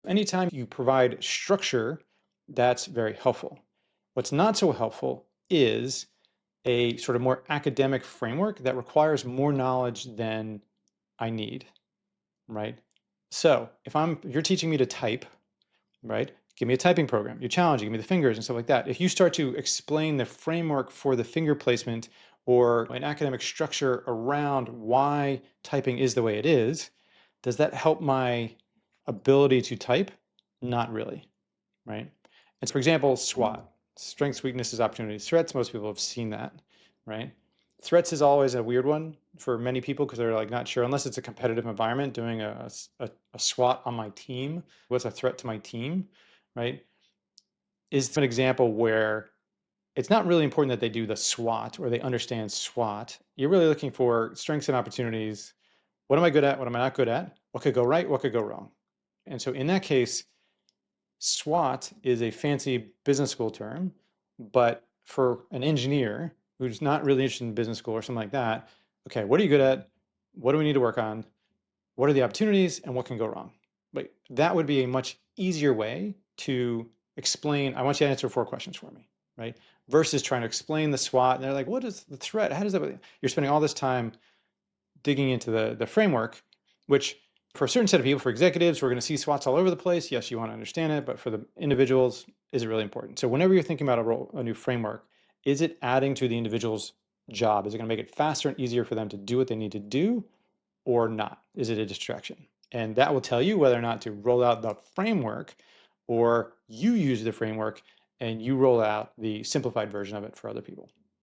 Anytime you provide structure, that's very helpful. What's not so helpful is a sort of more academic framework that requires more knowledge than I need, right? So if you're teaching me to type, right? Give me a typing program. You're challenging, give me the fingers and stuff like that. If you start to explain the framework for the finger placement or an academic structure around why typing is the way it is, does that help my ability to type? Not really, right? And so, for example, SWOT, strengths, weaknesses, opportunities, threats. Most people have seen that, right? Threats is always a weird one for many people because they're like not sure unless it's a competitive environment doing a SWOT on my team. What's a threat to my team, right? Is an example where it's not really important that they do the SWOT or they understand SWOT. You're really looking for strengths and opportunities. What am I good at? What am I not good at? What could go right? What could go wrong? And so in that case, SWOT is a fancy business school term, but for an engineer who's not really interested in business school or something like that, okay, what are you good at? What do we need to work on? What are the opportunities and what can go wrong? Like that would be a much easier way to explain. I want you to answer 4 questions for me, right? Versus trying to explain the SWOT. And they're like, what is the threat? How does that? You're spending all this time digging into the framework, which for a certain set of people, for executives, we're going to see SWOTs all over the place. Yes, you want to understand it, but for the individuals, is it really important? So whenever you're thinking about a new framework, is it adding to the individual's job? Is it going to make it faster and easier for them to do what they need to do or not? Is it a distraction? And that will tell you whether or not to roll out the framework or you use the framework and you roll out the simplified version of it for other people.